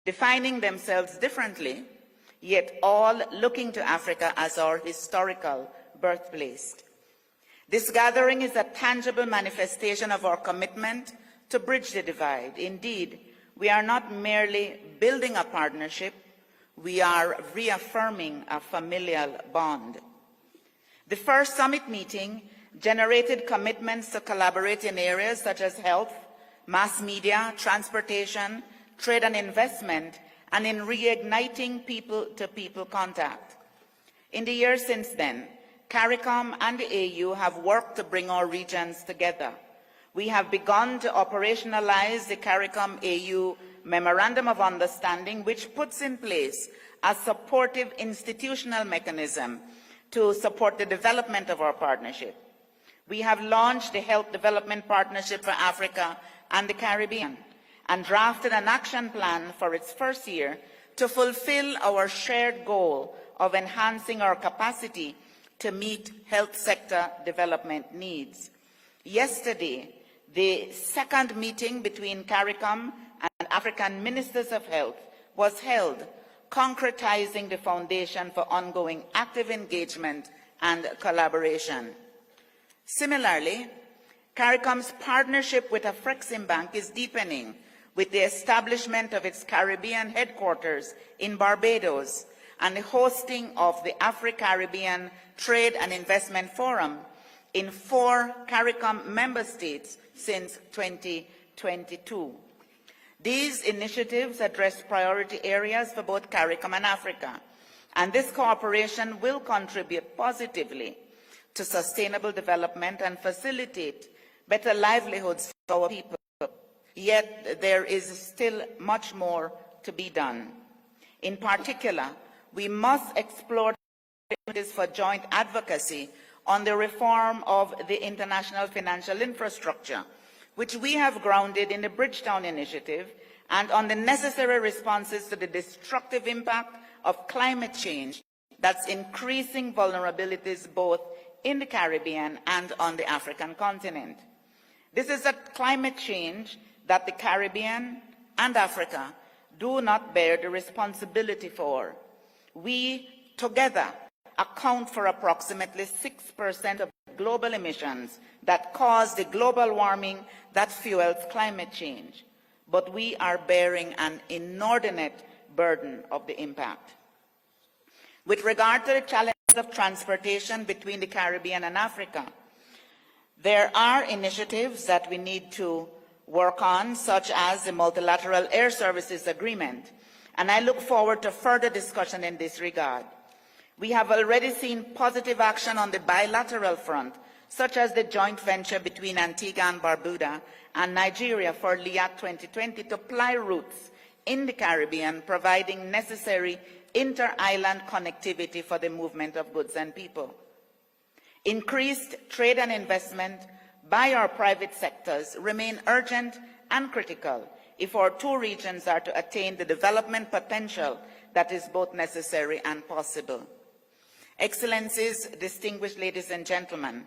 defining themselves differently, yet all looking to Africa as our historical birthplace. This gathering is a tangible manifestation of our commitment to bridge the divide. Indeed, we are not merely building a partnership, we are reaffirming a familial bond. The first summit meeting generated commitments to collaborate in areas such as health, mass media, transportation, trade and investment, and in reigniting people-to-people contact. In the years since then, Caricom and the AU have worked to bring our regions together. We have begun to operationalize the Caricom AU Memorandum of Understanding, which puts in place a supportive institutional mechanism to support the development of our partnership. We have launched the Health Development Partnership for Africa and the Caribbean and drafted an action plan for its first year to fulfill our shared goal of enhancing our capacity to meet health sector development needs. Yesterday, the second meeting between Caricom and African Ministers of Health was held, concretizing the foundation for ongoing active engagement and collaboration. Similarly, Caricom's partnership with Afreximbank is deepening with the establishment of its Caribbean headquarters in Barbados and the hosting of the Afro-Caribbean Trade and Investment Forum in 4 Caricom member states since 2022. These initiatives address priority areas for both Caricom and Africa, and this cooperation will contribute positively to sustainable development and facilitate better livelihoods for our people. Yet there is still much more to be done. In particular, we must explore opportunities for joint advocacy on the reform of the international financial infrastructure, which we have grounded in the Bridgetown Initiative, and on the necessary responses to the destructive impact of climate change that's increasing vulnerabilities both in the Caribbean and on the African continent. This is a climate change that the Caribbean and Africa do not bear the responsibility for. We together account for approximately 6% of global emissions that cause the global warming that fuels climate change, but we are bearing an inordinate burden of the impact. With regard to the challenges of transportation between the Caribbean and Africa, there are initiatives that we need to work on, such as the Multilateral Air Services Agreement, and I look forward to further discussion in this regard. We have already seen positive action on the bilateral front, such as the joint venture between Antigua and Barbuda and Nigeria for LIAC 2020 to ply routes in the Caribbean, providing necessary inter-island connectivity for the movement of goods and people. Increased trade and investment by our private sectors remain urgent and critical if our 2 regions are to attain the development potential that is both necessary and possible. Excellencies, distinguished ladies and gentlemen,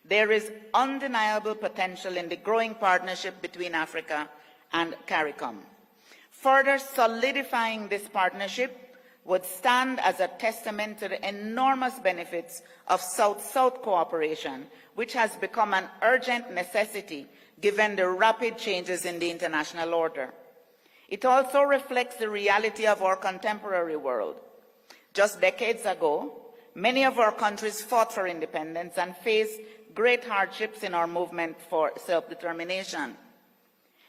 there is undeniable potential in the growing partnership between Africa and Caricom. Further solidifying this partnership would stand as a testament to the enormous benefits of South-South cooperation, which has become an urgent necessity given the rapid changes in the international order. It also reflects the reality of our contemporary world. Just decades ago, many of our countries fought for independence and faced great hardships in our movement for self-determination.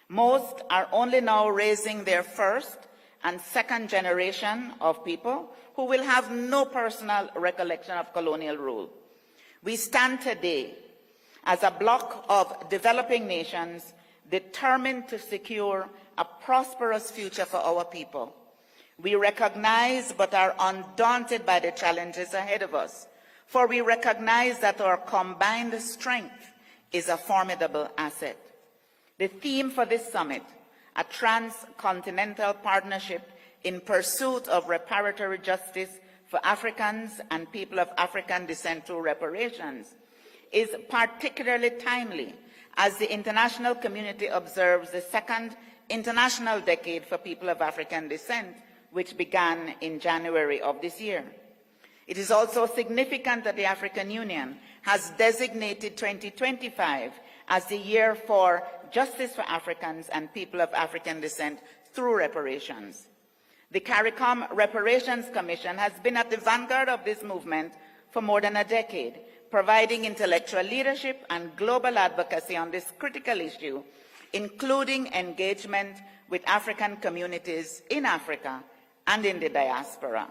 Most are only now raising their first and second generation of people who will have no personal recollection of colonial rule. We stand today as a bloc of developing nations determined to secure a prosperous future for our people. We recognize but are undaunted by the challenges ahead of us, for we recognize that our combined strength is a formidable asset. The theme for this summit, a transcontinental partnership in pursuit of reparatory justice for Africans and people of African descent through reparations, is particularly timely as the international community observes the second International Decade for People of African Descent, which began in January of this year. It is also significant that the African Union has designated 2025 as the year for justice for Africans and people of African descent through reparations. The Caricom Reparations Commission has been at the vanguard of this movement for more than a decade, providing intellectual leadership and global advocacy on this critical issue, including engagement with African communities in Africa and in the diaspora.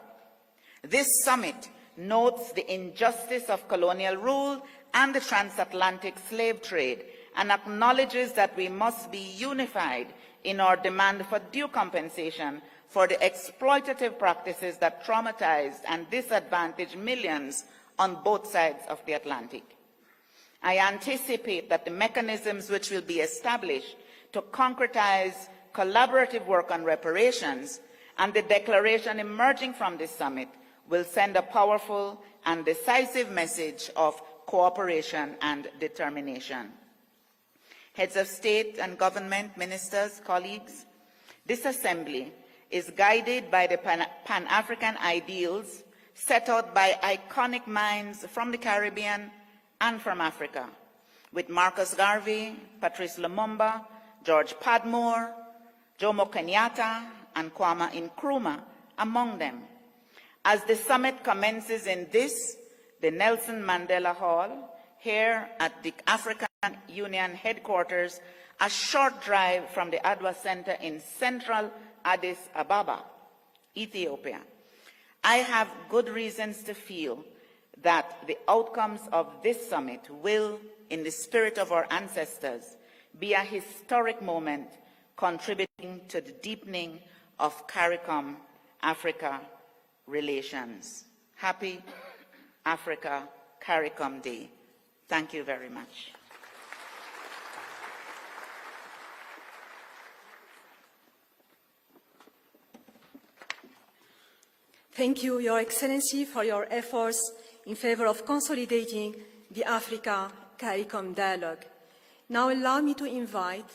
This summit notes the injustice of colonial rule and the transatlantic slave trade and acknowledges that we must be unified in our demand for due compensation for the exploitative practices that traumatized and disadvantaged millions on both sides of the Atlantic. I anticipate that the mechanisms which will be established to concretize collaborative work on reparations and the declaration emerging from this summit will send a powerful and decisive message of cooperation and determination. Heads of state and government, ministers, colleagues, this assembly is guided by the Pan-African ideals set out by iconic minds from the Caribbean and from Africa, with Marcus Garvey, Patrice Lumumba, George Padmore, Jomo Kenyatta, and Kwame Nkrumah among them. As the summit commences in the Nelson Mandela Hall, here at the African Union headquarters, a short drive from the Adwa Center in central Addis Ababa, Ethiopia, I have good reasons to feel that the outcomes of this summit will, in the spirit of our ancestors, be a historic moment contributing to the deepening of Caricom-Africa relations. Happy Africa Caricom Day. Thank you very much. Thank you, Your Excellency, for your efforts in favor of consolidating the Africa-CARICOM dialogue. Now allow me to invite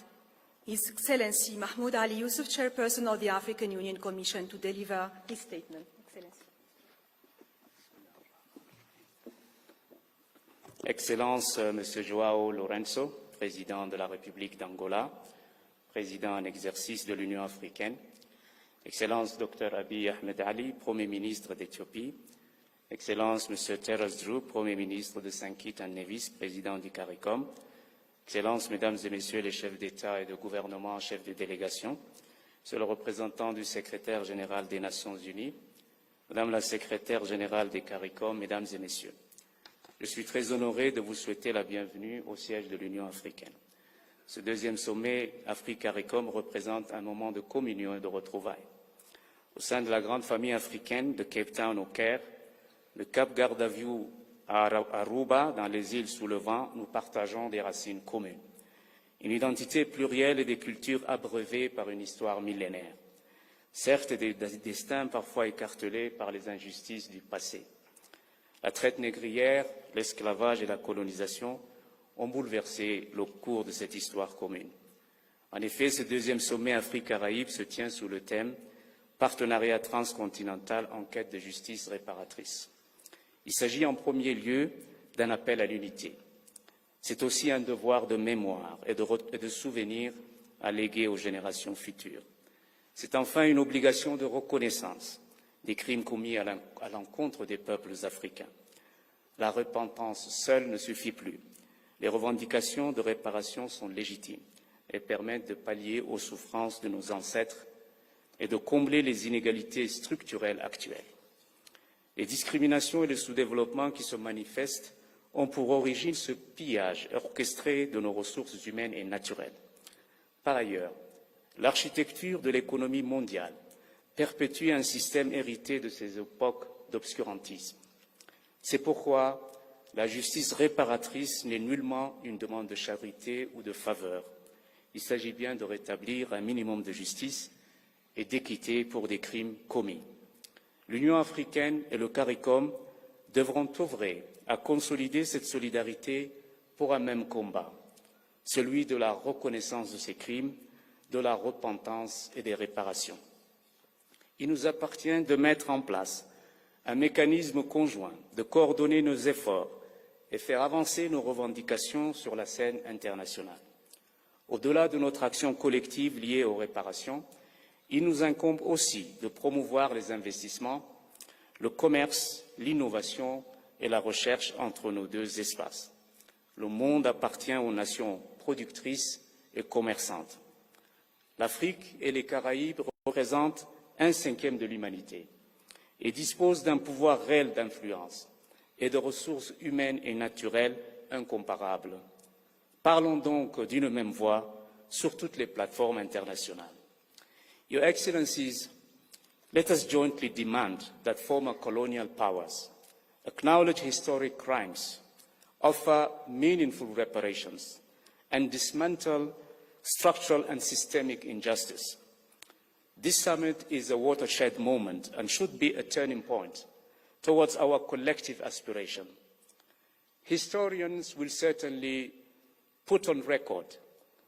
His Excellency Mahmoud Ali Yusuf, Chairperson of the African Union Commission, to deliver his statement. Excellency. Excellence, Monsieur João Lourenço, Président de la République d'Angola, Président en exercice de l'Union africaine, Excellence Dr Abiy Ahmed Ali, Premier ministre d'Éthiopie, Excellence Monsieur Terence Drew, Premier ministre de Saint Kitts and Nevis, Président du CARICOM, Excellences, Mesdames et Messieurs les chefs d'État et de gouvernement, chefs de délégation, Monsieur le représentant du secrétaire général des Nations Unies, Madame la secrétaire générale des CARICOM, Mesdames et Messieurs, je suis très honoré de vous souhaiter la bienvenue au siège de l'Union africaine. Ce deuxième sommet Afrique-CARICOM représente un moment de communion et de retrouvailles. Au sein de la grande famille africaine de Cape Town au Caire, de Cap Gardaview à Aruba, dans les îles sous le vent, nous partageons des racines communes. Une identité plurielle et des cultures abreuvées par une histoire millénaire. Certes, des destins parfois écartelés par les injustices du passé. La traite négrière, l'esclavage et la colonisation ont bouleversé le cours de cette histoire commune. En effet, ce deuxième sommet Afrique-Caraïbes se tient sous le thème « Partenariat transcontinental en quête de justice réparatrice ». Il s'agit en premier lieu d'un appel à l'unité. C'est aussi un devoir de mémoire et de souvenir à léguer aux générations futures. C'est enfin une obligation de reconnaissance des crimes commis à l'encontre des peuples africains. La repentance seule ne suffit plus. Les revendications de réparation sont légitimes et permettent de pallier aux souffrances de nos ancêtres et de combler les inégalités structurelles actuelles. Les discriminations et le sous-développement qui se manifestent ont pour origine ce pillage orchestré de nos ressources humaines et naturelles. Par ailleurs, l'architecture de l'économie mondiale perpétue un système hérité de ces époques d'obscurantisme. C'est pourquoi la justice réparatrice n'est nullement une demande de charité ou de faveur. Il s'agit bien de rétablir un minimum de justice et d'équité pour des crimes commis. L'Union africaine et le CARICOM devront œuvrer à consolider cette solidarité pour un même combat, celui de la reconnaissance de ces crimes, de la repentance et des réparations. Il nous appartient de mettre en place un mécanisme conjoint, de coordonner nos efforts et faire avancer nos revendications sur la scène internationale. Au-delà de notre action collective liée aux réparations, il nous incombe aussi de promouvoir les investissements, le commerce, l'innovation et la recherche entre nos deux espaces. Le monde appartient aux nations productrices et commerçantes. L'Afrique et les Caraïbes représentent 1/5 de l'humanité et disposent d'un pouvoir réel d'influence et de ressources humaines et naturelles incomparables. Parlons donc d'une même voix sur toutes les plateformes internationales. Your Excellencies, let us jointly demand that former colonial powers acknowledge historic crimes, offer meaningful reparations, and dismantle structural and systemic injustice. This summit is a watershed moment and should be a turning point towards our collective aspiration. Historians will certainly put on record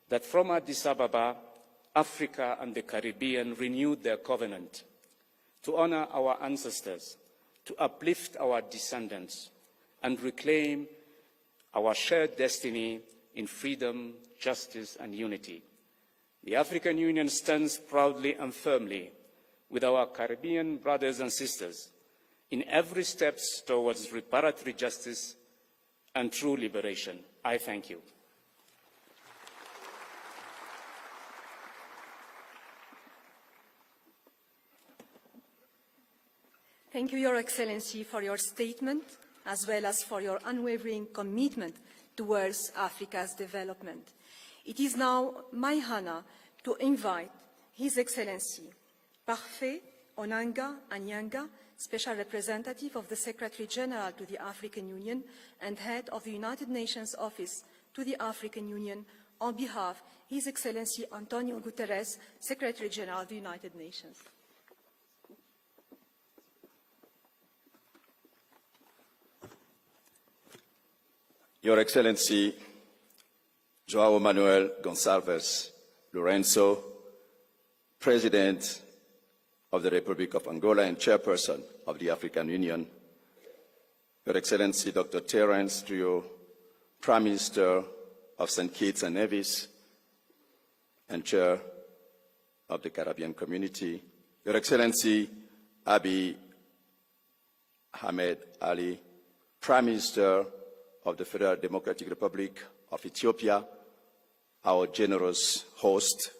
that from Addis Ababa, Africa and the Caribbean renewed their covenant to honor our ancestors, to uplift our descendants, and reclaim our shared destiny in freedom, justice, and unity. The African Union stands proudly and firmly with our Caribbean brothers and sisters in every step towards reparatory justice and true liberation. I thank you. Thank you, Your Excellency, for your statement, as well as for your unwavering commitment towards Africa's development. It is now my honor to invite His Excellency Parfait Onanga Anyanga, Special Representative of the Secretary General to the African Union and Head of the United Nations Office to the African Union, on behalf of His Excellency Antonio Guterres, Secretary General of the United Nations. Your Excellency João Manuel Gonçalves Lourenço, President of the Republic of Angola and Chairperson of the African Union, Your Excellency Dr. Terence Trio, Prime Minister of St. Kitts and Nevis and Chair of the Caribbean Community, Your Excellency Abiy Ahmed Ali, Prime Minister of the Federal Democratic Republic of Ethiopia, our generous host,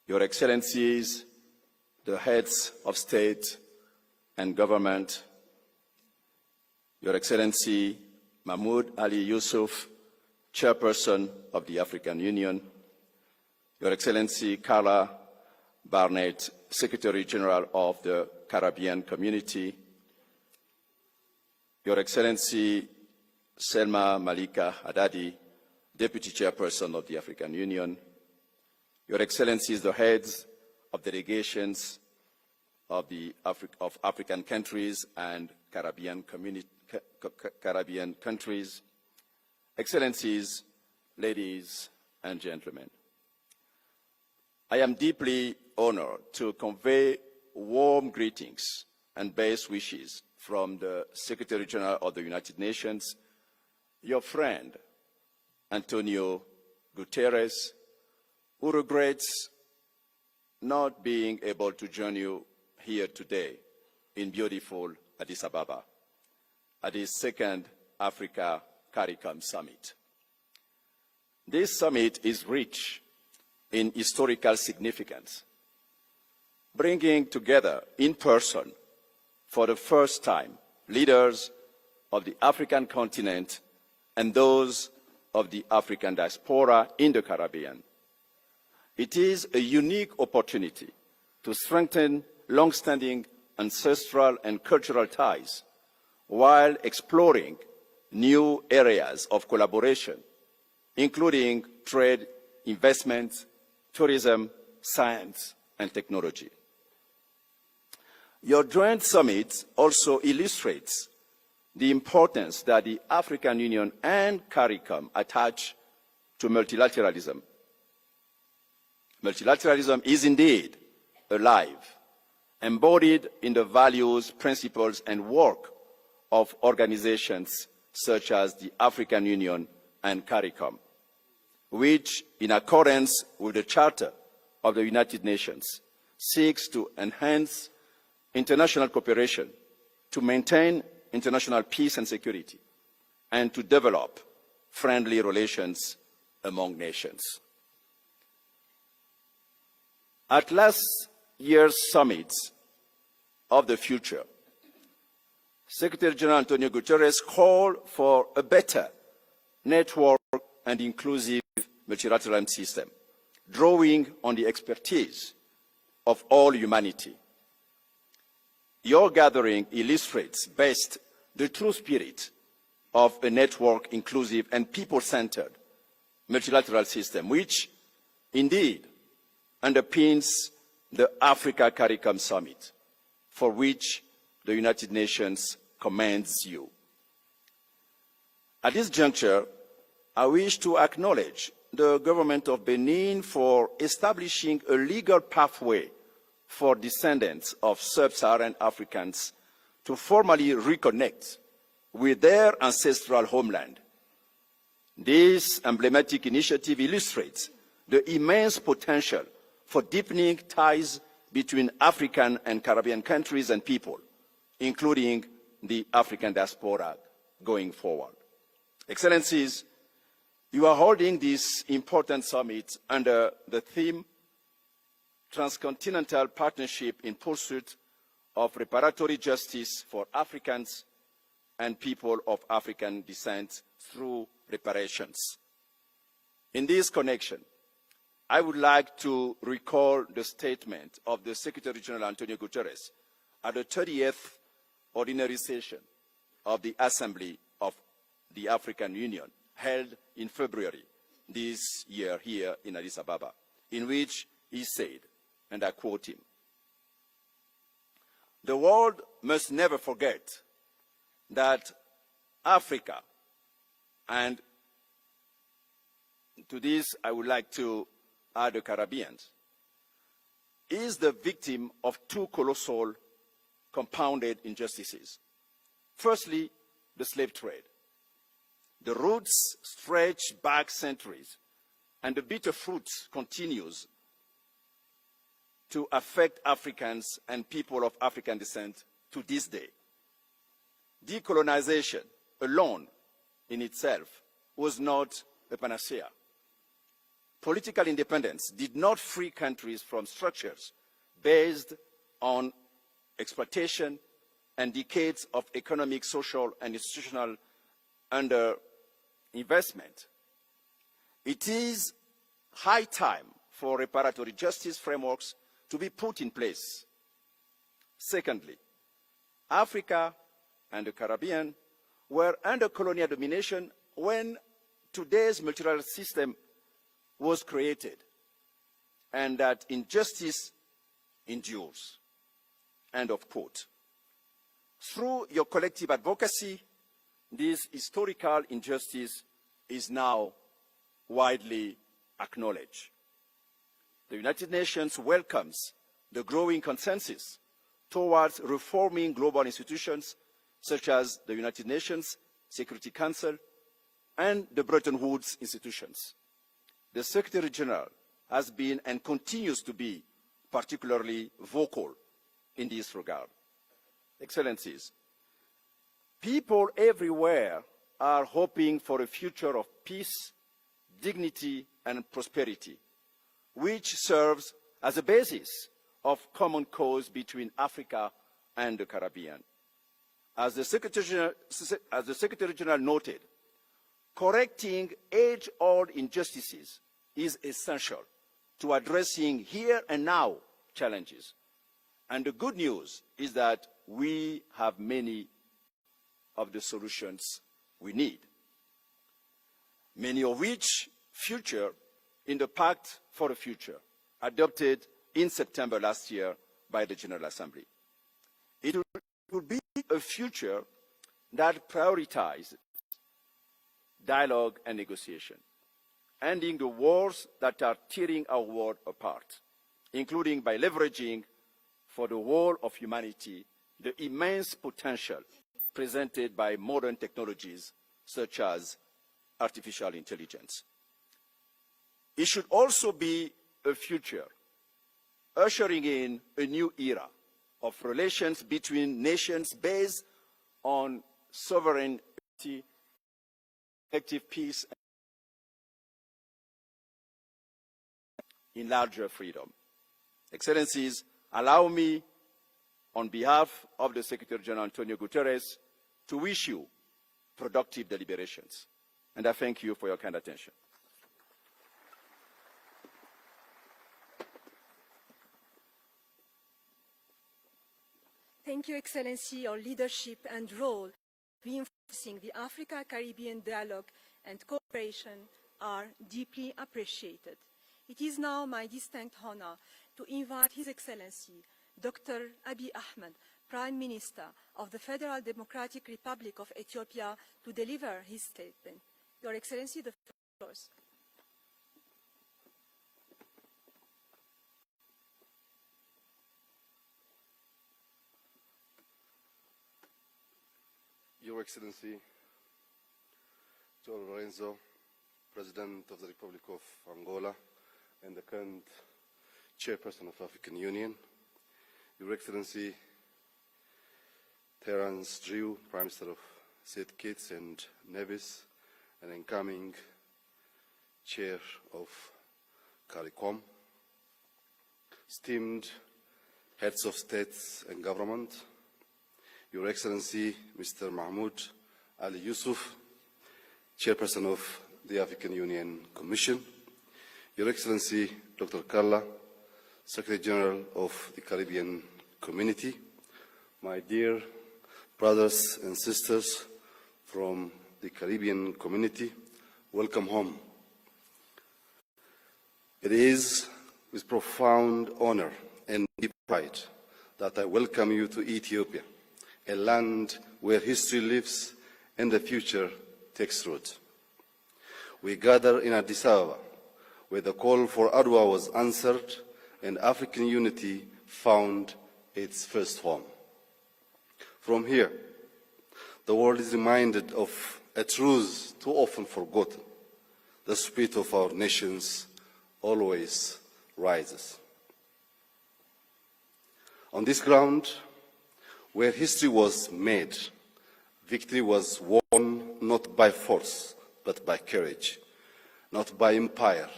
Your Excellencies, the heads of state and government, Your Excellency Mahmoud Ali Yusuf, Chairperson of the African Union, Your Excellency Carla Barnett, Secretary General of the Caribbean Community, Your Excellency Selma Malika Haddadi, Deputy Chairperson of the African Union, Your Excellencies, the heads of delegations of African countries and Caribbean countries, Excellencies, ladies and gentlemen, I am deeply honored to convey warm greetings and best wishes from the Secretary General of the United Nations, your friend, Antonio Guterres, who regrets not being able to join you here today in beautiful Addis Ababa at his second Africa Caricom Summit. This summit is rich in historical significance, bringing together in person for the first time leaders of the African continent and those of the African diaspora in the Caribbean. It is a unique opportunity to strengthen long-standing ancestral and cultural ties while exploring new areas of collaboration, including trade, investment, tourism, science, and technology. Your joint summit also illustrates the importance that the African Union and CARICOM attach to multilateralism Multilateralism is indeed alive, embodied in the values, principles, and work of organizations such as the African Union and Caricom, which, in accordance with the Charter of the United Nations, seeks to enhance international cooperation, to maintain international peace and security, and to develop friendly relations among nations. At last year's summit of the future, Secretary General Antonio Guterres called for a better network and inclusive multilateral system, drawing on the expertise of all humanity. Your gathering illustrates best the true spirit of a network, inclusive, and people-centered multilateral system, which indeed underpins the Africa Caricom Summit, for which the United Nations commends you. At this juncture, I wish to acknowledge the government of Benin for establishing a legal pathway for descendants of sub-Saharan Africans to formally reconnect with their ancestral homeland. This emblematic initiative illustrates the immense potential for deepening ties between African and Caribbean countries and people, including the African diaspora going forward. Excellencies, you are holding this important summit under the theme Transcontinental Partnership in Pursuit of Reparatory Justice for Africans and People of African Descent through Reparations. In this connection, I would like to recall the statement of the Secretary General Antonio Guterres at the 30th Ordinary Session of the Assembly of the African Union, held in February this year here in Addis Ababa, in which he said, and I quote him, "The world must never forget that Africa," and to this I would like to add the Caribbean, "is the victim of two colossal compounded injustices. Firstly, the slave trade. The roots stretch back centuries, and the bitter fruit continues to affect Africans and people of African descent to this day. Decolonization alone in itself was not a panacea. Political independence did not free countries from structures based on exploitation and decades of economic, social, and institutional underinvestment. It is high time for reparatory justice frameworks to be put in place. Secondly, Africa and the Caribbean were under colonial domination when today's multilateral system was created, and that injustice endures." End of quote. Through your collective advocacy, this historical injustice is now widely acknowledged. The United Nations welcomes the growing consensus towards reforming global institutions such as the United Nations Security Council and the Bretton Woods institutions. The Secretary General has been and continues to be particularly vocal in this regard. Excellencies, people everywhere are hoping for a future of peace, dignity, and prosperity, which serves as a basis of common cause between Africa and the Caribbean. As the Secretary General noted, correcting age-old injustices is essential to addressing here and now challenges. And the good news is that we have many of the solutions we need, many of which feature in the Pact for the Future, adopted in September last year by the General Assembly. It will be a future that prioritizes dialogue and negotiation, ending the wars that are tearing our world apart, including by leveraging for the whole of humanity the immense potential presented by modern technologies such as artificial intelligence. It should also be a future ushering in a new era of relations between nations based on sovereignty, collective peace, in larger freedom. Excellencies, allow me, on behalf of the Secretary General Antonio Guterres, to wish you productive deliberations. And I thank you for your kind attention. Thank you, Excellency. Your leadership and role reinforcing the Africa-Caribbean dialogue and cooperation are deeply appreciated. It is now my distinct honor to invite His Excellency, Dr. Abiy Ahmed, Prime Minister of the Federal Democratic Republic of Ethiopia, to deliver his statement. Your Excellency, the floor is yours. Your Excellency, João Lorenzo, President of the Republic of Angola and the current Chairperson of the African Union, Your Excellency, Terence Drew, Prime Minister of St. Kitts and Nevis, and incoming Chair of Caricom, esteemed Heads of States and Government, Your Excellency, Mr. Mahmoud Ali Yusuf, Chairperson of the African Union Commission, Your Excellency, Dr. Carla, Secretary General of the Caribbean Community, my dear brothers and sisters from the Caribbean community, welcome home. It is with profound honor and deep pride that I welcome you to Ethiopia, a land where history lives and the future takes root. We gather in Addis Ababa, where the call for Adwa was answered and African unity found its first home. From here, the world is reminded of a truth too often forgotten. The spirit of our nations always rises. On this ground, where history was made, victory was won not by force, but by courage, not by empire,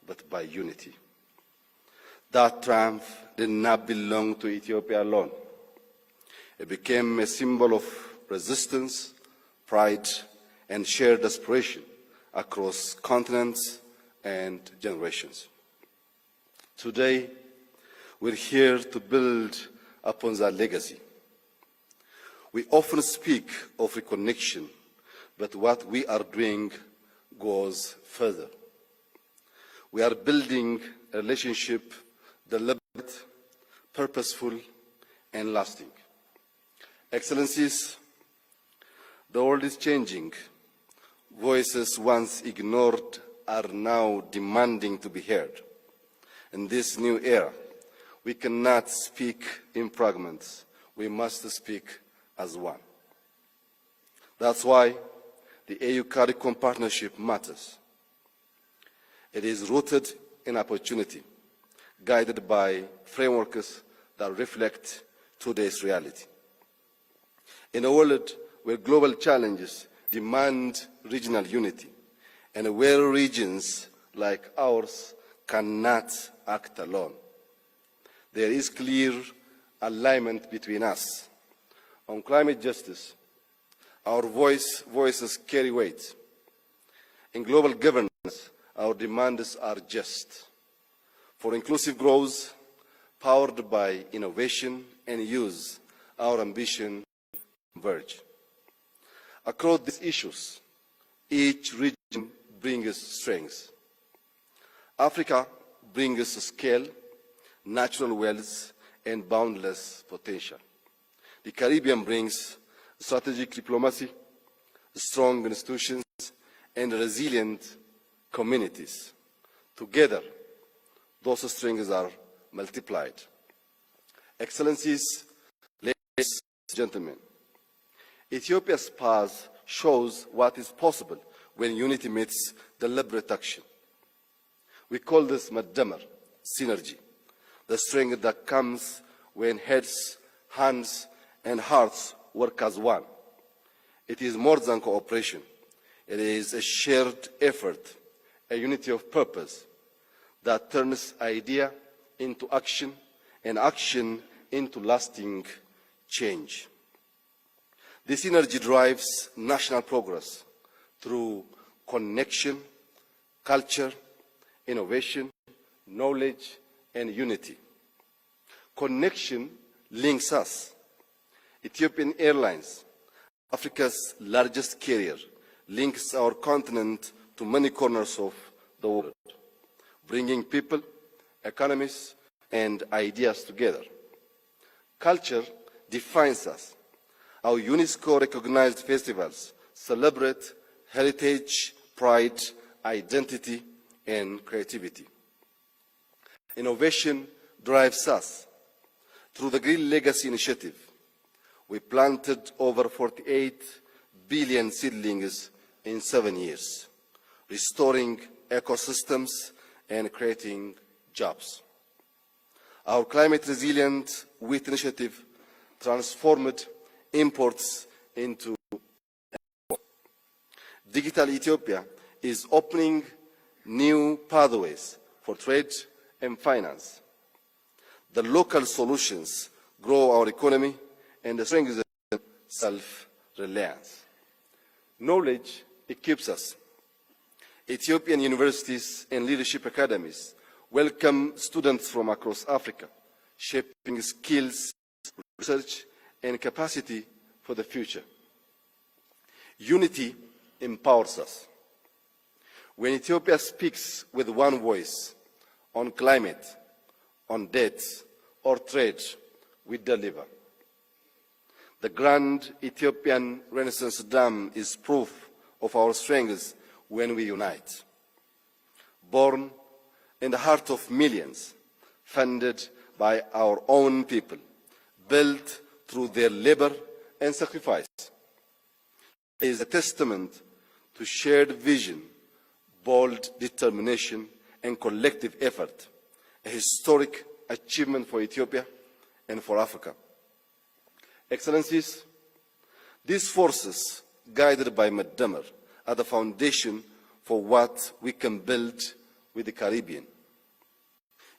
but by unity. That triumph did not belong to Ethiopia alone. It became a symbol of resistance, pride, and shared aspiration across continents and generations. Today, we're here to build upon that legacy. We often speak of reconnection, but what we are doing goes further. We are building a relationship deliberate, purposeful, and lasting. Excellencies, the world is changing. Voices once ignored are now demanding to be heard. In this new era, we cannot speak in fragments. We must speak as one. That's why the AU-CARICOM partnership matters. It is rooted in opportunity, guided by frameworks that reflect today's reality. In a world where global challenges demand regional unity, and where regions like ours cannot act alone, there is clear alignment between us. On climate justice, our voices carry weight. In global governance, our demands are just. For inclusive growth, powered by innovation and use, our ambition converge. Across these issues, each region brings strengths. Africa brings scale, natural wealth, and boundless potential. The Caribbean brings strategic diplomacy, strong institutions, and resilient communities. Together, those strengths are multiplied. Excellencies, ladies and gentlemen, Ethiopia's past shows what is possible when unity meets deliberate action. We call this madamar, synergy, the strength that comes when heads, hands, and hearts work as one. It is more than cooperation. It is a shared effort, a unity of purpose that turns idea into action and action into lasting change. This energy drives national progress through connection, culture, innovation, knowledge, and unity. Connection links us. Ethiopian Airlines, Africa's largest carrier, links our continent to many corners of the world, bringing people, economies, and ideas together. Culture defines us. Our UNESCO-recognized festivals celebrate heritage, pride, identity, and creativity. Innovation drives us. Through the Green Legacy Initiative, we planted over 48 billion seedlings in 7 years, restoring ecosystems and creating jobs. Our climate resilient wheat initiative transformed imports into export. Digital Ethiopia is opening new pathways for trade and finance. The local solutions grow our economy and strengthen self-reliance. Knowledge equips us. Ethiopian universities and leadership academies welcome students from across Africa, shaping skills, research, and capacity for the future. Unity empowers us. When Ethiopia speaks with one voice on climate, on debt, or trade, we deliver. The Grand Ethiopian Renaissance Dam is proof of our strengths when we unite. Born in the heart of millions, funded by our own people, built through their labor and sacrifice, is a testament to shared vision, bold determination, and collective effort, a historic achievement for Ethiopia and for Africa. Excellencies, these forces, guided by Madamar, are the foundation for what we can build with the Caribbean.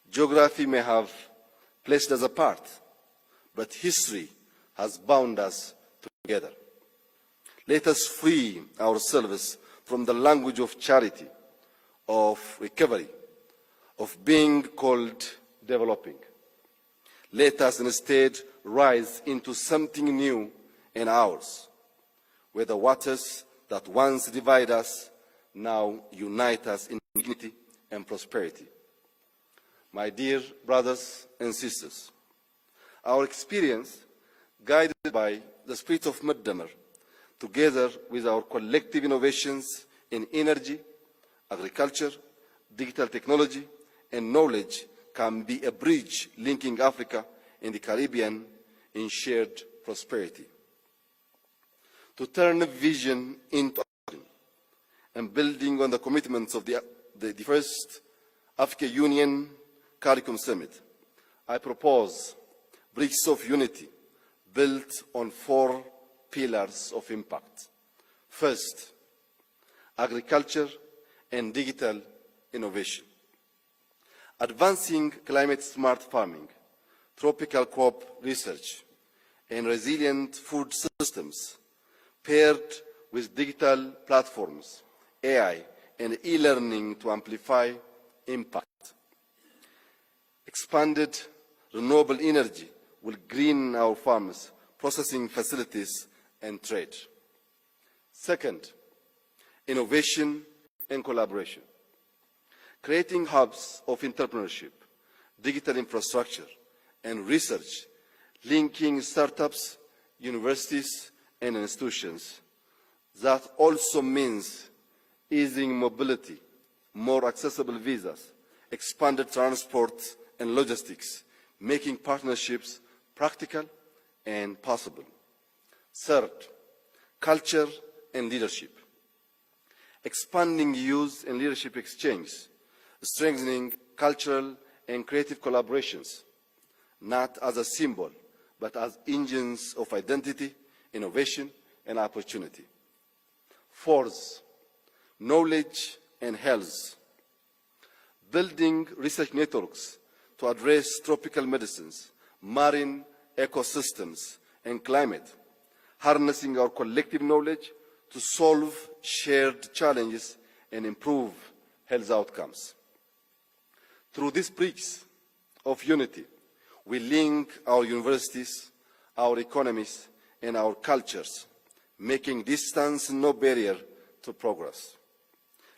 Geography may have placed us apart, but history has bound us together. Let us free ourselves from the language of charity, of recovery, of being called developing. Let us instead rise into something new and ours, where the waters that once divide us now unite us in dignity and prosperity. My dear brothers and sisters, our experience, guided by the spirit of Madamar, together with our collective innovations in energy, agriculture, digital technology, and knowledge, can be a bridge linking Africa and the Caribbean in shared prosperity. To turn vision into action and building on the commitments of the first Africa Union Caricom Summit, I propose bricks of unity built on 4 pillars of impact. First, agriculture and digital innovation. Advancing climate-smart farming, tropical crop research, and resilient food systems paired with digital platforms, AI, and e-learning to amplify impact. Expanded renewable energy will green our farms, processing facilities, and trade. Second, innovation and collaboration. Creating hubs of entrepreneurship, digital infrastructure, and research, linking startups, universities, and institutions. That also means easing mobility, more accessible visas, expanded transport and logistics, making partnerships practical and possible. Third, culture and leadership. Expanding youth and leadership exchange, strengthening cultural and creative collaborations, not as a symbol, but as engines of identity, innovation, and opportunity. Fourth, knowledge and health. Building research networks to address tropical medicines, marine ecosystems, and climate, harnessing our collective knowledge to solve shared challenges and improve health outcomes. Through this bridge of unity, we link our universities, our economies, and our cultures, making distance no barrier to progress.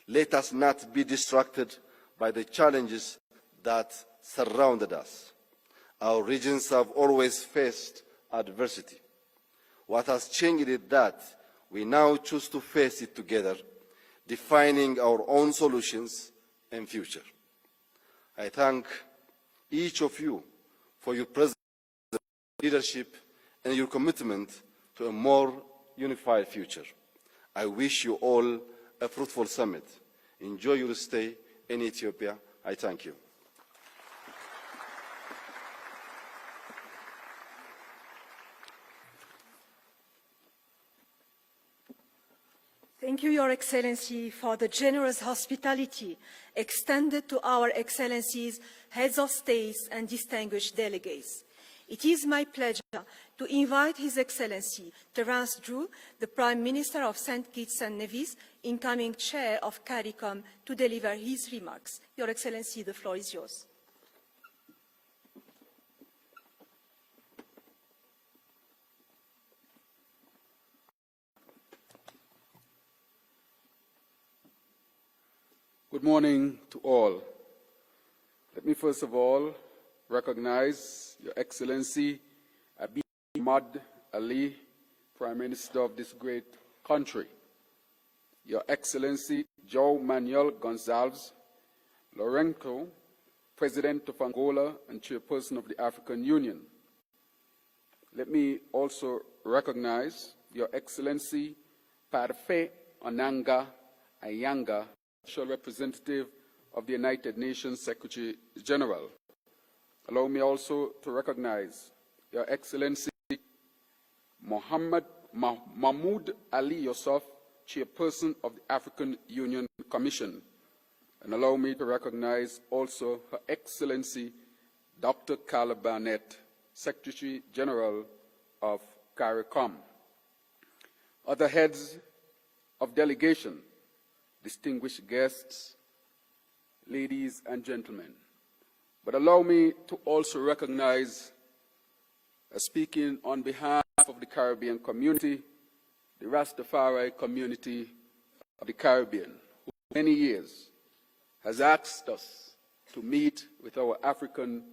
Let us not be distracted by the challenges that surrounded us. Our regions have always faced adversity. What has changed is that we now choose to face it together, defining our own solutions and future. I thank each of you for your presence, leadership, and your commitment to a more unified future. I wish you all a fruitful summit. Enjoy your stay in Ethiopia. I thank you. Thank you, Your Excellency, for the generous hospitality extended to our Excellencies, heads of states and distinguished delegates. It is my pleasure to invite His Excellency Terence Drew, the Prime Minister of St. Kitts and Nevis, incoming Chair of Caricom, to deliver his remarks. Your Excellency, the floor is yours. Good morning to all. Let me first of all recognize Your Excellency Abiy Ahmed Ali, Prime Minister of this great country, Your Excellency João Manuel Gonçalves Lourenço, President of Angola and Chairperson of the African Union. Let me also recognize Your Excellency Parfait Onanga Ayanga, Special Representative of the United Nations Secretary General. Allow me also to recognize Your Excellency Mahmoud Ali Yusuf, Chairperson of the African Union Commission. And allow me to recognize also Her Excellency Dr. Carla Barnett, Secretary General of Caricom. Other heads of delegation, distinguished guests, ladies and gentlemen. But allow me to also recognize, speaking on behalf of the Caribbean community, the Rastafari community of the Caribbean, who for many years has asked us to meet with our African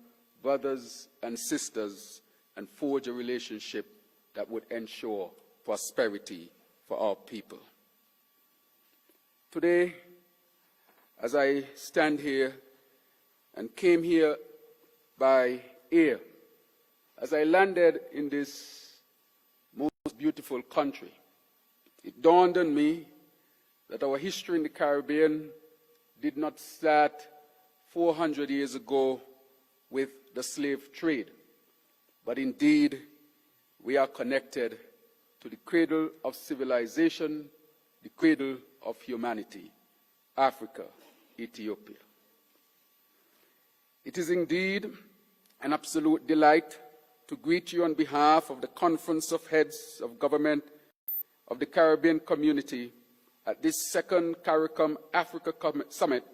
brothers and sisters and forge a relationship that would ensure prosperity for our people. Today, as I stand here and came here by air, as I landed in this most beautiful country, it dawned on me that our history in the Caribbean did not start 400 years ago with the slave trade, but indeed we are connected to the cradle of civilization, the cradle of humanity, Africa, Ethiopia. It is indeed an absolute delight to greet you on behalf of the Conference of Heads of Government of the Caribbean Community at this second Caricom Africa Summit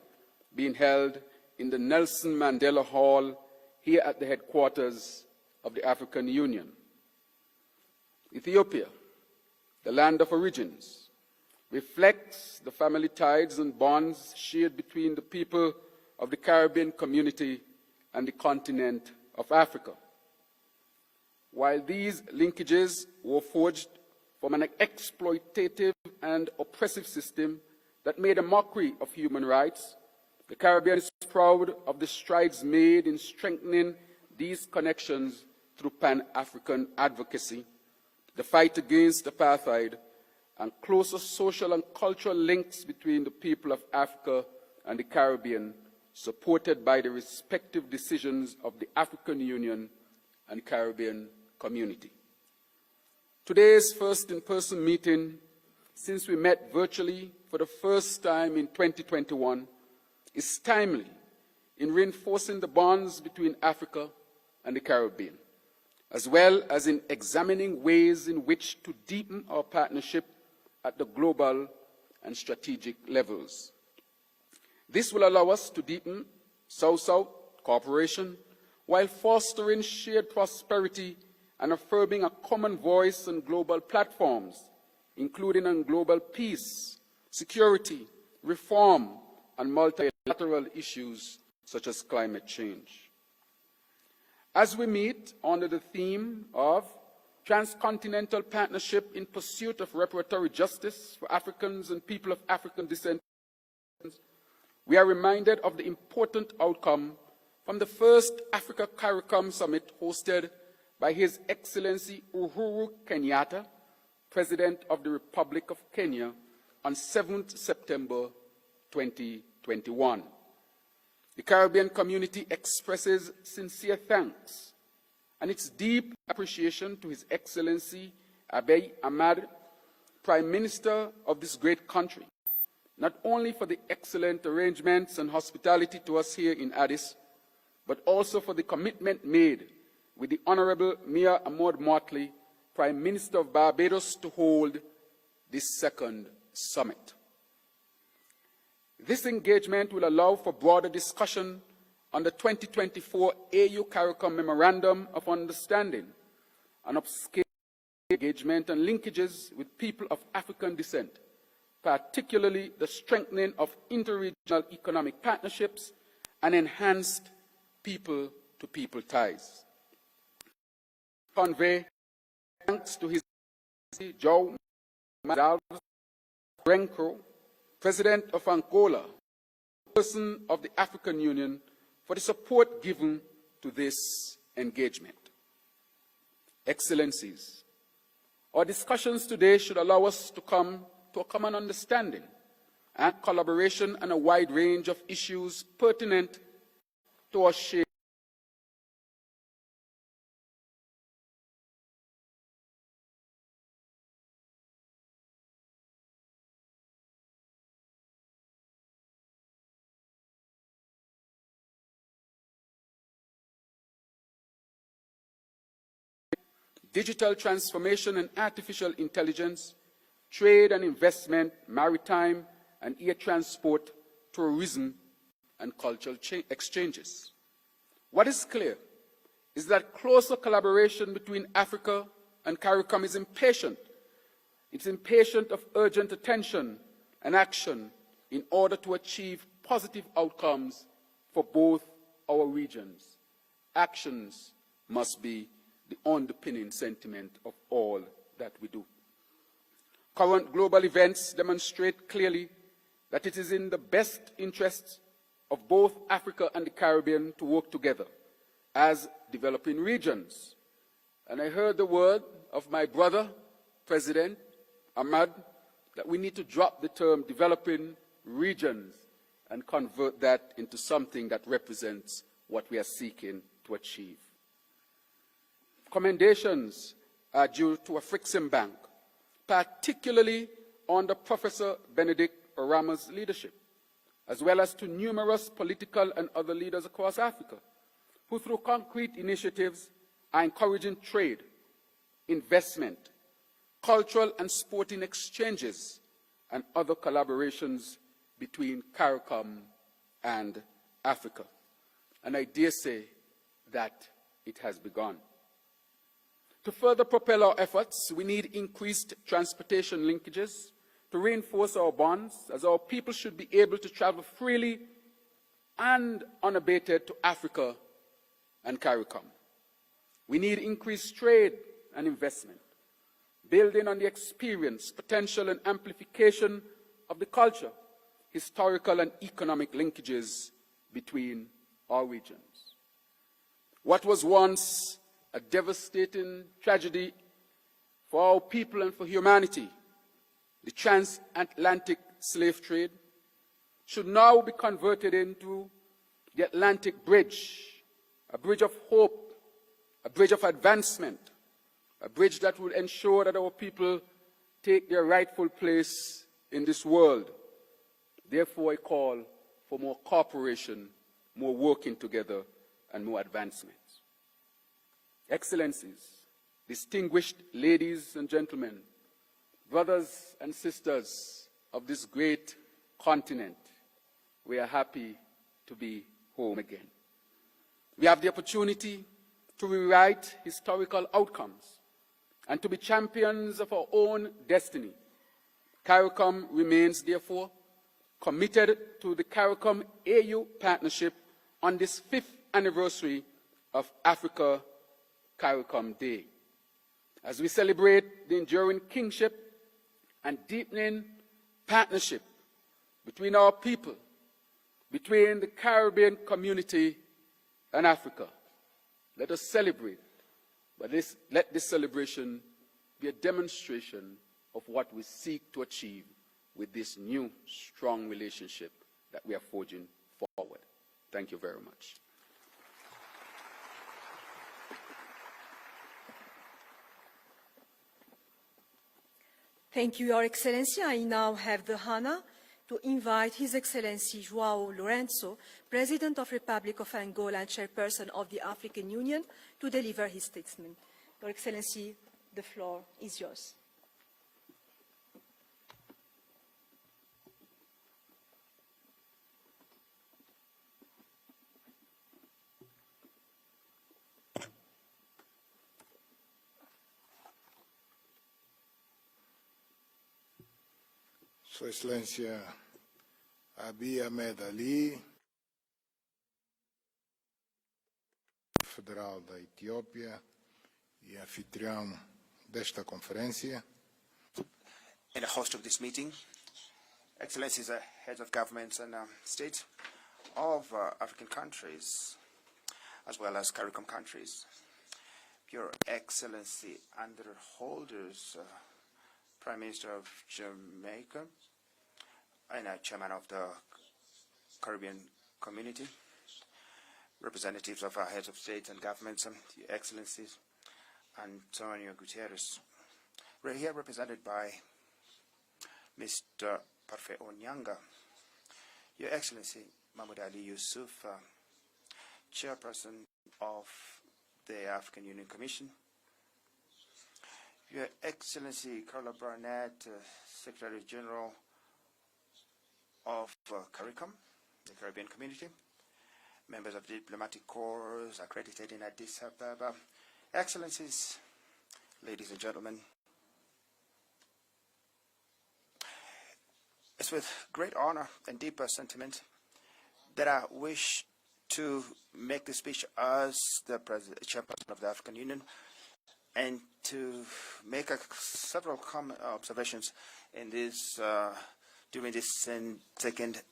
being held in the Nelson Mandela Hall here at the headquarters of the African Union. Ethiopia, the land of origins, reflects the family ties and bonds shared between the people of the Caribbean community and the continent of Africa. While these linkages were forged from an exploitative and oppressive system that made a mockery of human rights, The Caribbean is proud of the strides made in strengthening these connections through Pan-African advocacy, the fight against apartheid, and closer social and cultural links between the people of Africa and the Caribbean, supported by the respective decisions of the African Union and Caribbean community. Today's first in-person meeting, since we met virtually for the first time in 2021, is timely in reinforcing the bonds between Africa and the Caribbean, as well as in examining ways in which to deepen our partnership at the global and strategic levels. This will allow us to deepen South-South cooperation while fostering shared prosperity and affirming a common voice on global platforms, including on global peace, security, reform, and multilateral issues such as climate change. As we meet under the theme of transcontinental partnership in pursuit of reparatory justice for Africans and people of African descent, we are reminded of the important outcome from the first Africa Caricom summit hosted by His Excellency Uhuru Kenyatta, President of the Republic of Kenya, on 7th September 2021. The Caribbean community expresses sincere thanks and its deep appreciation to His Excellency Abiy Ahmed, Prime Minister of this great country, not only for the excellent arrangements and hospitality to us here in Addis, but also for the commitment made with the Honorable Mia Ahmad Motley, Prime Minister of Barbados, to hold this second summit. This engagement will allow for broader discussion on the 2024 AU Caricom Memorandum of Understanding and upscale engagement and linkages with people of African descent, particularly the strengthening of interregional economic partnerships and enhanced people-to-people ties. Convey thanks to His Excellency João Lourenço, President of Angola, person of the African Union, for the support given to this engagement. Excellencies, our discussions today should allow us to come to a common understanding and collaboration on a wide range of issues pertinent to our shared digital transformation and artificial intelligence, trade and investment, maritime and air transport, tourism, and cultural exchanges. What is clear is that closer collaboration between Africa and Caricom is impatient. It's impatient of urgent attention and action in order to achieve positive outcomes for both our regions. Actions must be the underpinning sentiment of all that we do. Current global events demonstrate clearly that it is in the best interests of both Africa and the Caribbean to work together as developing regions. And I heard the word of my brother, President Ahmad, that we need to drop the term developing regions and convert that into something that represents what we are seeking to achieve. Commendations are due to African Bank, particularly under Professor Benedict Orama's leadership, as well as to numerous political and other leaders across Africa, who through concrete initiatives are encouraging trade, investment, cultural and sporting exchanges, and other collaborations between Caricom and Africa. And I dare say that it has begun. To further propel our efforts, we need increased transportation linkages to reinforce our bonds, as our people should be able to travel freely and unabated to Africa and Caricom. We need increased trade and investment, building on the experience, potential, and amplification of the culture, historical and economic linkages between our regions. What was once a devastating tragedy for our people and for humanity, the transatlantic slave trade, should now be converted into the Atlantic Bridge, a bridge of hope, a bridge of advancement, a bridge that will ensure that our people take their rightful place in this world. Therefore, I call for more cooperation, more working together, and more advancements. Excellencies, distinguished ladies and gentlemen, brothers and sisters of this great continent, we are happy to be home again. We have the opportunity to rewrite historical outcomes and to be champions of our own destiny. Caricom remains, therefore, committed to the Caricom AU partnership on this 5th anniversary of Africa Caricom Day. As we celebrate the enduring kingship and deepening partnership between our people, between the Caribbean community and Africa, let us celebrate, but let this celebration be a demonstration of what we seek to achieve with this new, strong relationship that we are forging forward. Thank you very much. Thank you, Your Excellency. I now have the honor to invite His Excellency João Lourenço, President of Republic of Angola and Chairperson of the African Union, to deliver his statement. Your Excellency, the floor is yours. Sua Excelência Abiy Ahmed Ali, Federal da Etiópia e anfitrião desta conferência. And the host of this meeting, Excellencies, heads of governments and states of African countries, as well as Caricom countries, Your Excellency, under holders, Prime Minister of Jamaica, and Chairman of the Caribbean Community, representatives of our heads of states and governments, Your Excellencies, Antonio Guterres. We're here represented by Mr. Parfait Onyanga, Your Excellency Mahmoud Ali Yusuf, Chairperson of the African Union Commission, Your Excellency Carla Barnett, Secretary General of Caricom, the Caribbean Community, members of the diplomatic corps accredited in Addis Ababa, Excellencies, ladies and gentlemen. It's with great honor and deeper sentiment that I wish to make this speech as the Chairperson of the African Union, and to make several observations in this during this second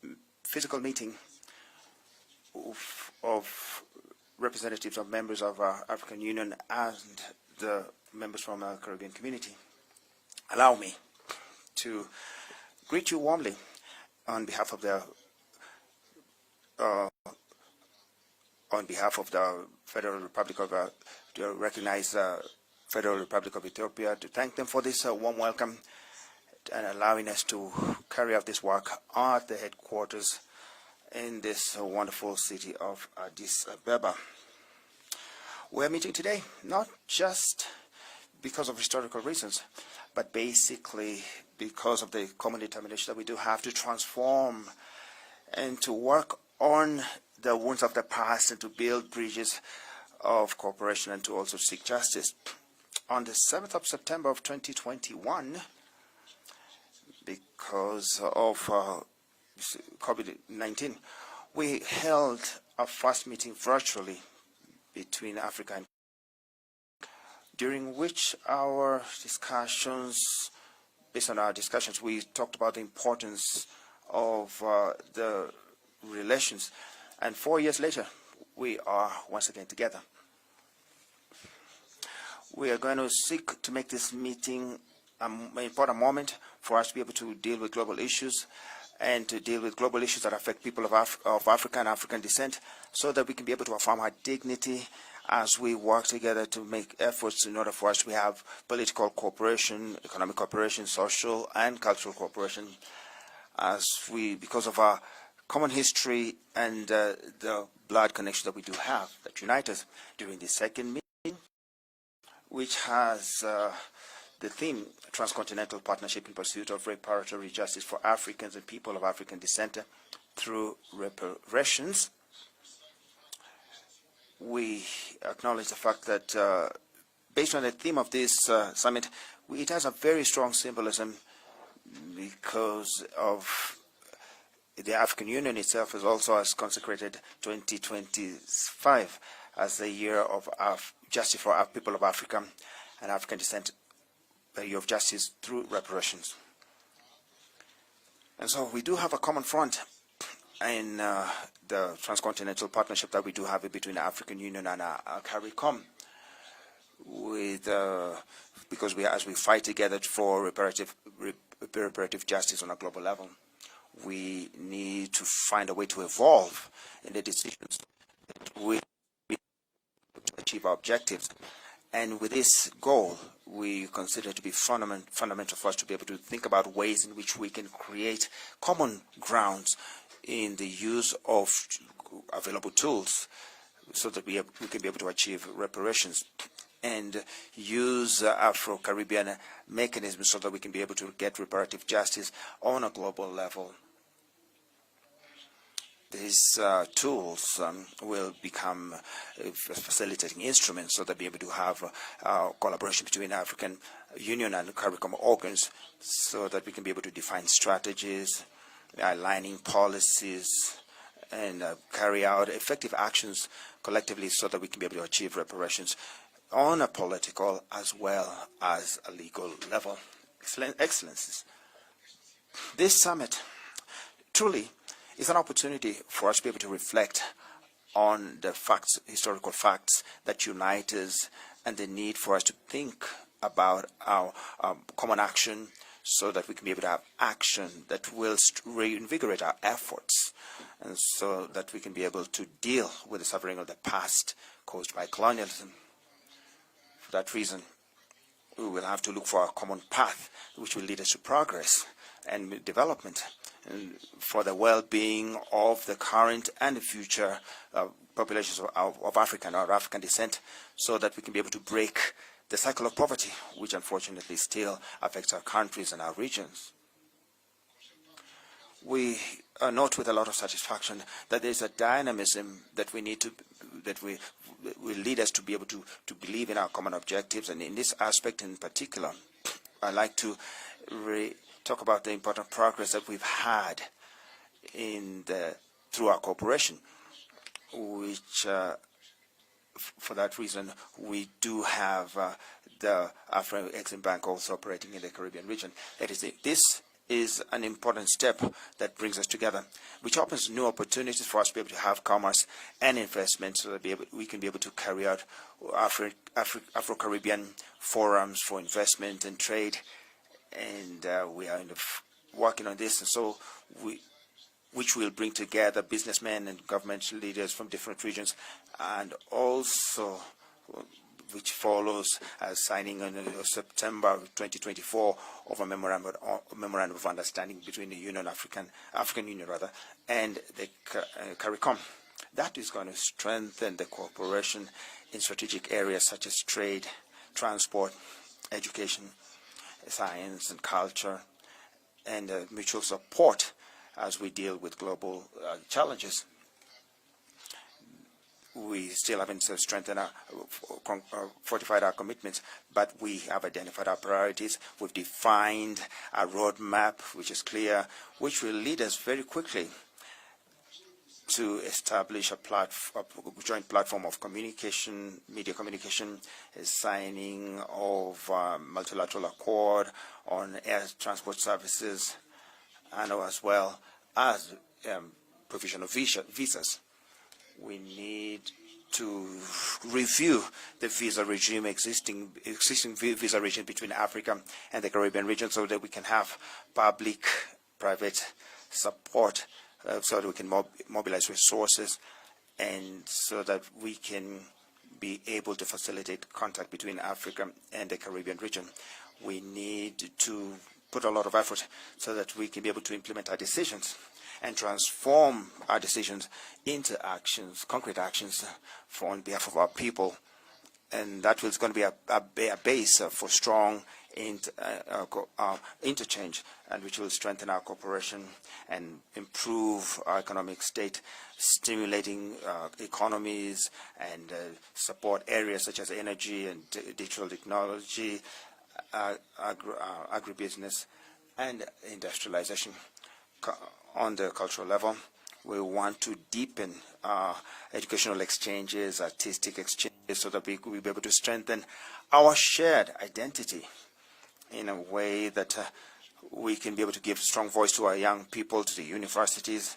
physical meeting of representatives of members of our African Union and the members from our Caribbean community. Allow me to greet you warmly on behalf of the Federal Republic of to recognize Federal Republic of Ethiopia, to thank them for this warm welcome and allowing us to carry out this work at the headquarters in this wonderful city of Addis Ababa. We're meeting today not just because of historical reasons, but basically because of the common determination that we do have to transform and to work on the wounds of the past and to build bridges of cooperation and to also seek justice. On the 7th of September of 2021, because of COVID-19, we held our first meeting virtually between Africa and during which our discussions, based on our discussions, we talked about the importance of the relations. And 4 years later, we are once again together. We are going to seek to make this meeting an important moment for us to be able to deal with global issues and to deal with global issues that affect people of Africa and African descent, so that we can be able to affirm our dignity as we work together to make efforts in order for us to have political cooperation, economic cooperation, social and cultural cooperation, as we, because of our common history and the blood connection that we do have that unite us. During the second meeting, which has the theme, Transcontinental Partnership in Pursuit of Reparatory Justice for Africans and People of African Descent through Reparations, we acknowledge the fact that based on the theme of this summit, it has a very strong symbolism because of the African Union itself is also has consecrated 2025 as the year of justice for our people of Africa and African descent, the year of justice through reparations. And so we do have a common front in the transcontinental partnership that we do have between the African Union and Caricom, with because as we fight together for reparative justice on a global level, we need to find a way to evolve in the decisions that we to achieve our objectives. And with this goal, we consider it to be fundamental for us to be able to think about ways in which we can create common grounds in the use of available tools so that we can be able to achieve reparations and use Afro-Caribbean mechanisms so that we can be able to get reparative justice on a global level. These tools will become facilitating instruments so that we'll be able to have collaboration between African Union and CARICOM organs so that we can be able to define strategies, aligning policies, and carry out effective actions collectively so that we can be able to achieve reparations on a political as well as a legal level. Excellencies, this summit truly is an opportunity for us to be able to reflect on the facts, historical facts that unite us, and the need for us to think about our common action so that we can be able to have action that will reinvigorate our efforts, and so that we can be able to deal with the suffering of the past caused by colonialism. For that reason, we will have to look for a common path which will lead us to progress and development, and for the well-being of the current and the future populations of African or African descent, so that we can be able to break the cycle of poverty, which unfortunately still affects our countries and our regions. We note with a lot of satisfaction that there is a dynamism that we need to, that will lead us to be able to believe in our common objectives. And in this aspect in particular, I'd like to talk about the important progress that we've had through our cooperation, which for that reason we do have the Afro-Exim Bank also operating in the Caribbean region. This is an important step that brings us together, which opens new opportunities for us to be able to have commerce and investment, so that we can be able to carry out Afro-Caribbean forums for investment and trade. And we are working on this, and so which will bring together businessmen and government leaders from different regions, and also which follows signing on September 2024 of a memorandum of understanding between the African Union and the CARICOM. That is going to strengthen the cooperation in strategic areas such as trade, transport, education, science and culture, and mutual support as we deal with global challenges. We still haven't strengthened fortified our commitments, but we have identified our priorities. We've defined a roadmap which is clear, which will lead us very quickly to establish a joint platform of communication, media communication, signing of multilateral accord on air transport services, and as well as provision of visas. We need to review the visa regime, existing visa regime between Africa and the Caribbean region, so that we can have public-private support, so that we can mobilize resources, and so that we can be able to facilitate contact between Africa and the Caribbean region. We need to put a lot of effort so that we can be able to implement our decisions and transform our decisions into actions, concrete actions on behalf of our people. And that is going to be a base for strong interchange, and which will strengthen our cooperation and improve our economic state, stimulating economies and support areas such as energy and digital technology, agribusiness, and industrialization. On the cultural level, we want to deepen educational exchanges, artistic exchanges, so that we will be able to strengthen our shared identity in a way that we can be able to give strong voice to our young people, to the universities,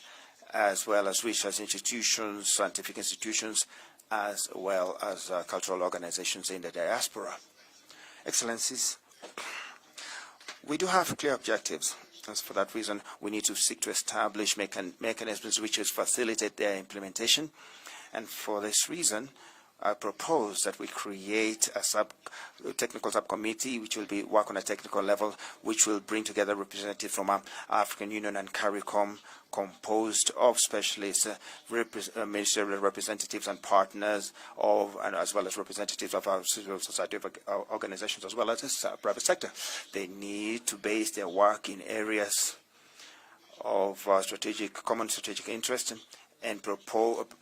as well as research institutions, scientific institutions, as well as cultural organizations in the diaspora. Excellencies, we do have clear objectives. And for that reason, we need to seek to establish mechanisms which will facilitate their implementation. And for this reason, I propose that we create a technical subcommittee which will work on a technical level, which will bring together representatives from African Union and Caricom, composed of specialists, ministerial representatives and partners, and as well as representatives of our civil society organizations, as well as the private sector. They need to base their work in areas of common strategic interest, and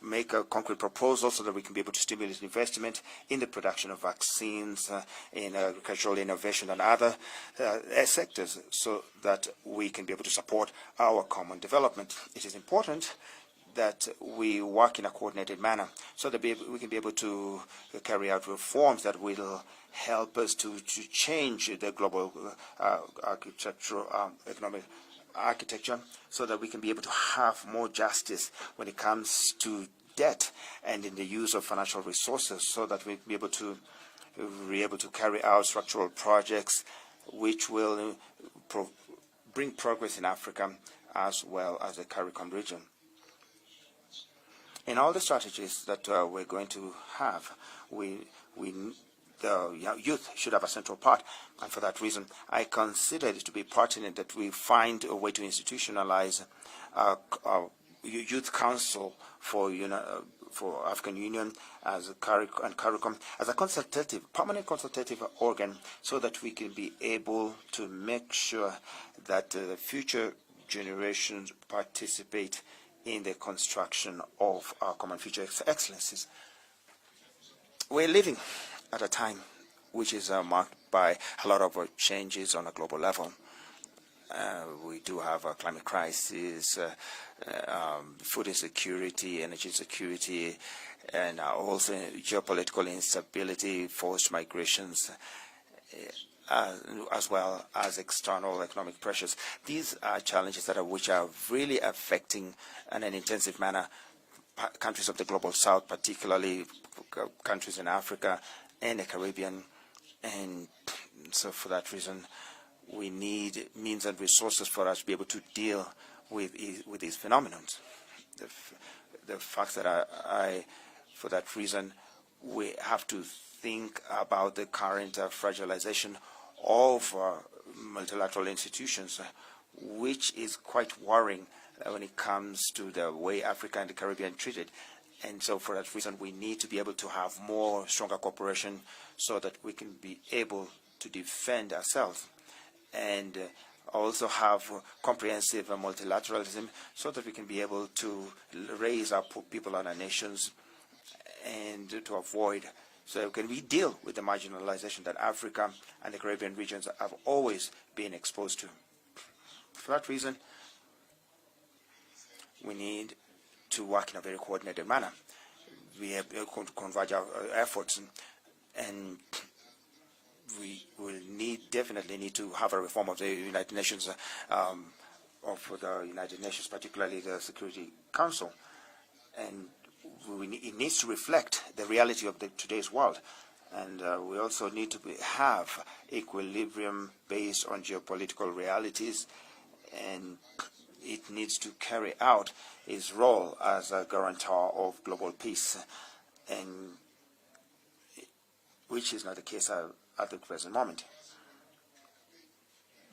make a concrete proposal so that we can be able to stimulate investment in the production of vaccines, in agricultural innovation and other sectors, so that we can be able to support our common development. It is important that we work in a coordinated manner so that we can be able to carry out reforms that will help us to change the global economic architecture, so that we can be able to have more justice when it comes to debt and in the use of financial resources, so that we can be able to carry out structural projects which will bring progress in Africa as well as the Caricom region. In all the strategies that we're going to have, the youth should have a central part, and for that reason, I consider it to be pertinent that we find a way to institutionalize a youth council for African Union and Caricom as a permanent consultative organ, so that we can be able to make sure that the future generations participate in the construction of our common future. Excellencies, we're living at a time which is marked by a lot of changes on a global level. We do have a climate crisis, food insecurity, energy insecurity, and also geopolitical instability, forced migrations, as well as external economic pressures. These are challenges which are really affecting in an intensive manner countries of the global south, particularly countries in Africa and the Caribbean. And so for that reason, we need means and resources for us to be able to deal with these phenomena. The fact that for that reason, we have to think about the current fragilization of multilateral institutions, which is quite worrying when it comes to the way Africa and the Caribbean treated. And so for that reason, we need to be able to have stronger cooperation, so that we can be able to defend ourselves, and also have comprehensive multilateralism, so that we can be able to raise our people and our nations, and to avoid, so can we deal with the marginalization that Africa and the Caribbean regions have always been exposed to. For that reason, we need to work in a very coordinated manner. We have to converge our efforts, and we will definitely need to have a reform of the United Nations of the United Nations, particularly the Security Council. And it needs to reflect the reality of today's world. And we also need to have equilibrium based on geopolitical realities, and it needs to carry out its role as a guarantor of global peace, and which is not the case at the present moment.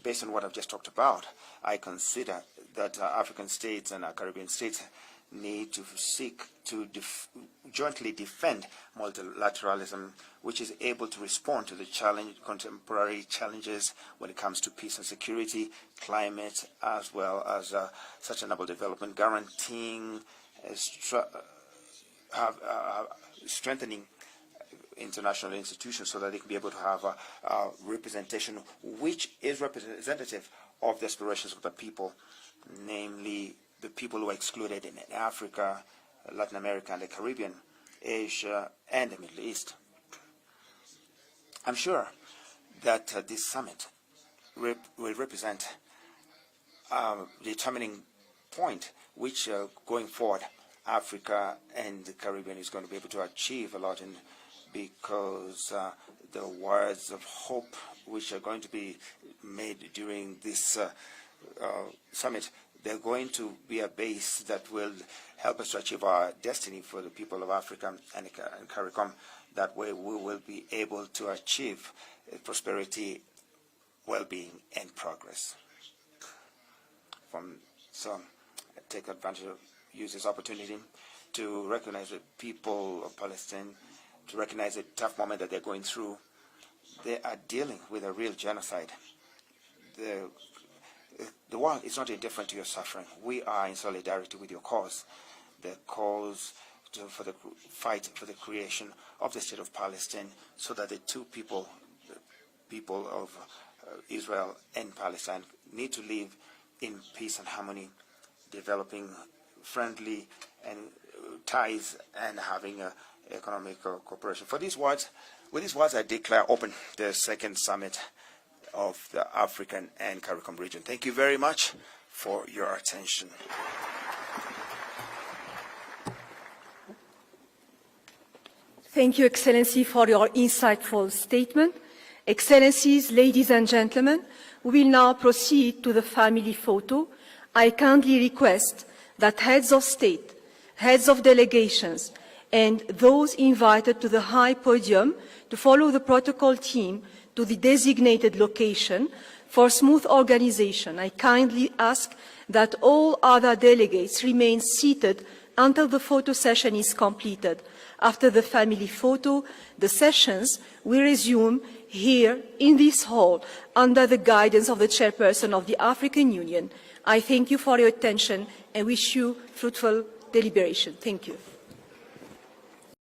Based on what I've just talked about, I consider that African states and Caribbean states need to seek to jointly defend multilateralism, which is able to respond to the contemporary challenges when it comes to peace and security, climate, as well as sustainable development, guaranteeing strengthening international institutions so that they can be able to have a representation which is representative of the aspirations of the people, namely the people who are excluded in Africa, Latin America, and the Caribbean, Asia, and the Middle East. I'm sure that this summit will represent a determining point which, going forward, Africa and the Caribbean is going to be able to achieve a lot, because the words of hope which are going to be made during this summit, they're going to be a base that will help us to achieve our destiny for the people of Africa and Caricom. That way we will be able to achieve prosperity, well-being, and progress. So I take advantage of, use this opportunity to recognize the people of Palestine, to recognize the tough moment that they're going through. They are dealing with a real genocide. The world is not indifferent to your suffering. We are in solidarity with your cause, the cause for the fight for the creation of the state of Palestine, so that the two people, the people of Israel and Palestine, need to live in peace and harmony, developing friendly and ties and having economic cooperation. For these words, with these words, I declare open the second summit of the African and Caricom region. Thank you very much for your attention. Thank you, Excellency, for your insightful statement. Excellencies, ladies and gentlemen, we will now proceed to the family photo. I kindly request that heads of state, heads of delegations, and those invited to the high podium to follow the protocol team to the designated location for smooth organization. I kindly ask that all other delegates remain seated until the photo session is completed. After the family photo, the sessions will resume here in this hall under the guidance of the chairperson of the African Union. I thank you for your attention and wish you fruitful deliberation. Thank you.